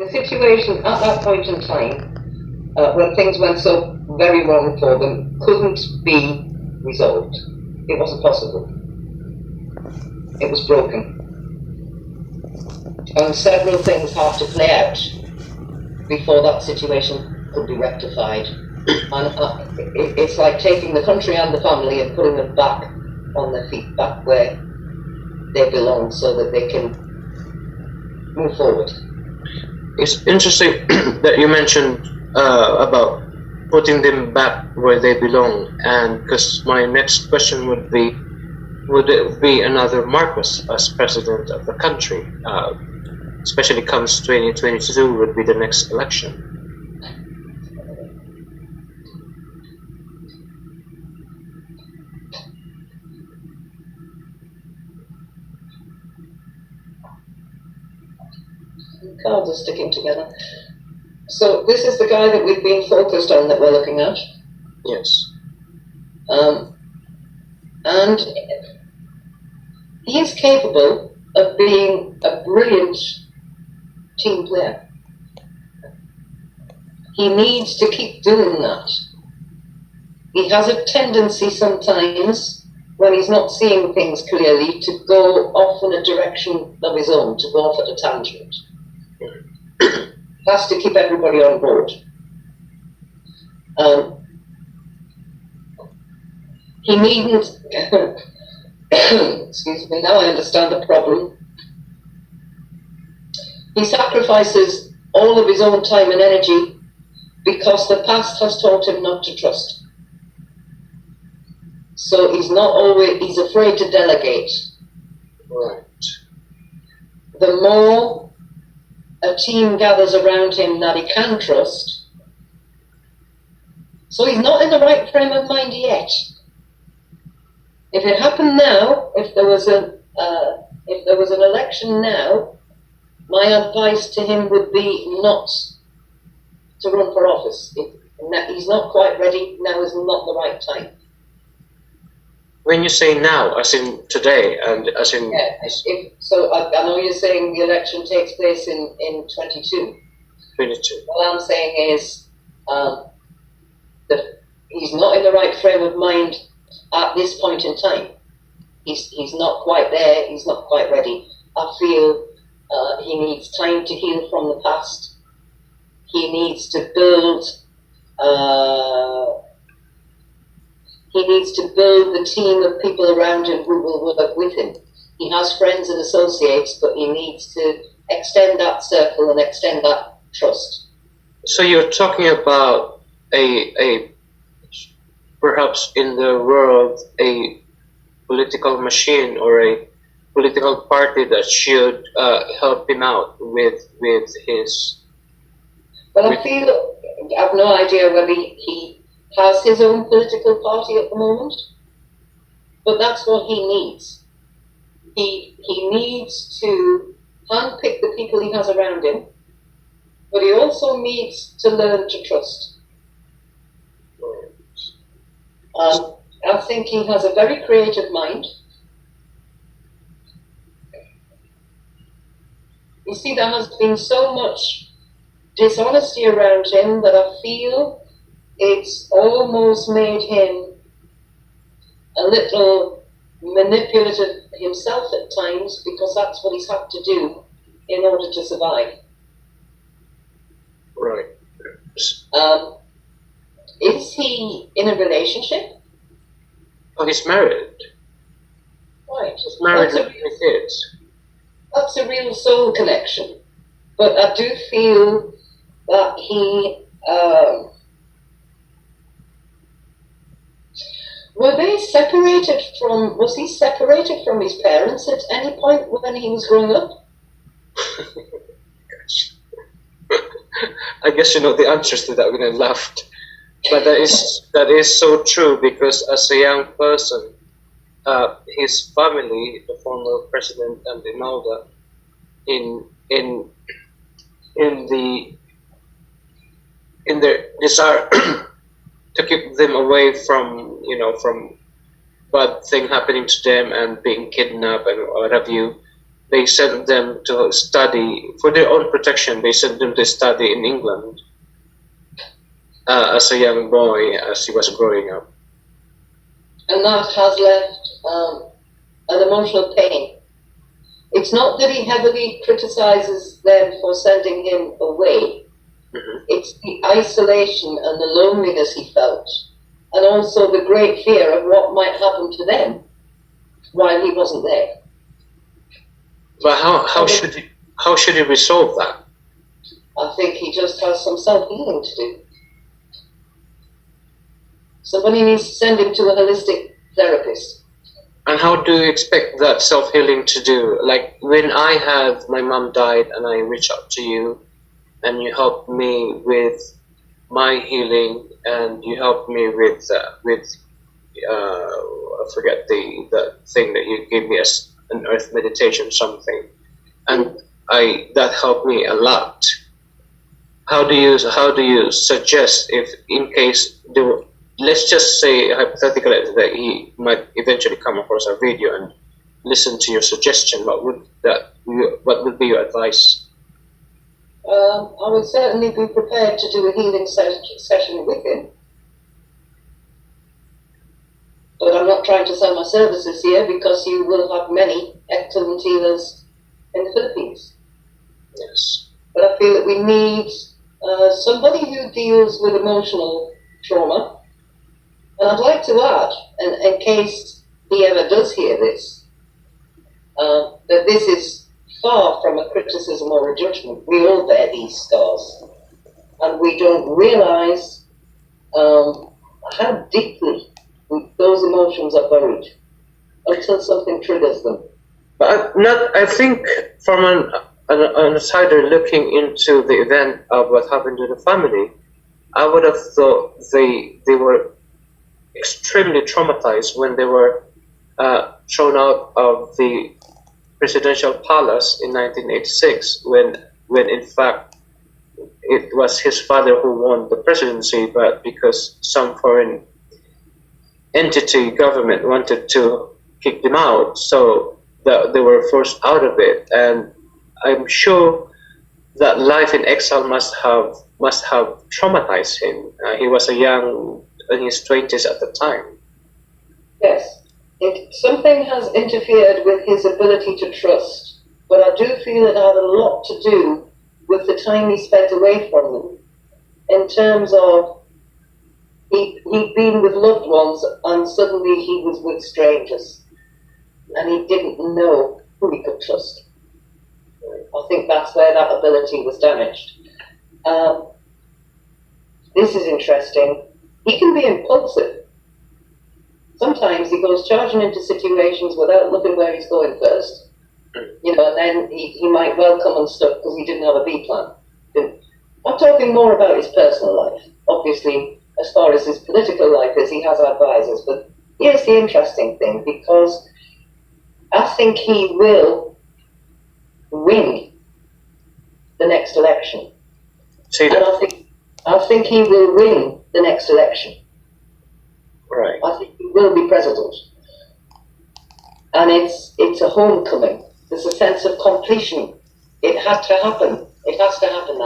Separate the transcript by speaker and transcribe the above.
Speaker 1: The situation at that point in time, when things went so very wrong for them, couldn't be resolved. It wasn't possible. It was broken. And several things had to play out before that situation could be rectified. And it's like taking the country and the family and putting them back on their feet, back where they belong, so that they can move forward.
Speaker 2: It's interesting that you mentioned about putting them back where they belong, and because my next question would be, would it be another Marcos as president of the country? Especially comes 2022 would be the next election.
Speaker 1: Cards are sticking together. So this is the guy that we've been focused on, that we're looking at.
Speaker 2: Yes.
Speaker 1: And he is capable of being a brilliant team player. He needs to keep doing that. He has a tendency sometimes, when he's not seeing things clearly, to go off in a direction of his own, to go off at a tangent. Has to keep everybody on board. He needn't, excuse me, now I understand the problem. He sacrifices all of his own time and energy because the past has taught him not to trust. So he's he's afraid to delegate.
Speaker 2: Right.
Speaker 1: The more a team gathers around him that he can trust, so he's not in the right frame of mind yet. If it happened now, if there was an election now, my advice to him would be not to run for office. He's not quite ready. Now is not the right time.
Speaker 2: When you say now, as in today, and as in...
Speaker 1: Yeah, so I know you're saying the election takes place in 22.
Speaker 2: 22.
Speaker 1: What I'm saying is that he's not in the right frame of mind at this point in time. He's not quite there. He's not quite ready. I feel he needs time to heal from the past. He needs to build... He needs to build the team of people around him who will work with him. He has friends and associates, but he needs to extend that circle and extend that trust.
Speaker 2: So you're talking about a perhaps in the world, a political machine or a political party that should help him out with his...
Speaker 1: Well, I feel, I have no idea whether he has his own political party at the moment, but that's what he needs. He needs to handpick the people he has around him, but he also needs to learn to trust. I think he has a very creative mind. You see, there has been so much dishonesty around him that I feel it's almost made him a little manipulative himself at times, because that's what he's had to do in order to survive.
Speaker 2: Right.
Speaker 1: Is he in a relationship?
Speaker 2: Oh, he's married.
Speaker 1: Right.
Speaker 2: He's married with kids.
Speaker 1: That's a real soul connection. But I do feel that he... was he separated from his parents at any point when he was growing up?
Speaker 2: I guess you know the answers to that when I laughed. But that is so true, because as a young person, his family, the former president and Imelda, in their desire to keep them away from from bad thing happening to them and being kidnapped and what have you, they sent them to study for their own protection. They sent them to study in England as a young boy as he was growing up.
Speaker 1: And that has left an emotional pain. It's not that he heavily criticizes them for sending him away. It's the isolation and the loneliness he felt, and also the great fear of what might happen to them while he wasn't there.
Speaker 2: But how should he resolve that?
Speaker 1: I think he just has some self-healing to do. Somebody needs to send him to a holistic therapist.
Speaker 2: And how do you expect that self-healing to do? Like when my mom died and I reached out to you and you helped me with my healing and you helped me with I forget the thing that you gave me as an earth meditation something, and that helped me a lot. How do you suggest, if in case let's just say hypothetically that he might eventually come across our video and listen to your suggestion, what would be your advice?
Speaker 1: I would certainly be prepared to do a healing session with him. But I'm not trying to sell my services here, because you will have many excellent healers in the Philippines.
Speaker 2: Yes.
Speaker 1: But I feel that we need somebody who deals with emotional trauma. And I'd like to add, in case he ever does hear this, that this is far from a criticism or a judgment. We all bear these scars, and we don't realize how deeply those emotions are buried until something triggers them.
Speaker 2: But I think from an outsider looking into the event of what happened to the family, I would have thought they were extremely traumatized when they were thrown out of the presidential palace in 1986, when in fact it was his father who won the presidency, but because some foreign entity government wanted to kick them out, so that they were forced out of it. And I'm sure that life in exile must have traumatized him. He was in his 20s at the time.
Speaker 1: Yes, something has interfered with his ability to trust, but I do feel it had a lot to do with the time he spent away from them, in terms of he'd been with loved ones and suddenly he was with strangers and he didn't know who he could trust. I think that's where that ability was damaged. This is interesting. He can be impulsive. Sometimes he goes charging into situations without looking where he's going first. And then he might well come unstuck because he didn't have a B plan. I'm talking more about his personal life. Obviously, as far as his political life is, he has advisors. But here's the interesting thing, because I think he will win the next election.
Speaker 2: See that?
Speaker 1: And I think he will win the next election.
Speaker 2: Right.
Speaker 1: I think he will be president. And it's a homecoming. There's a sense of completion. It had to happen. It has to happen now.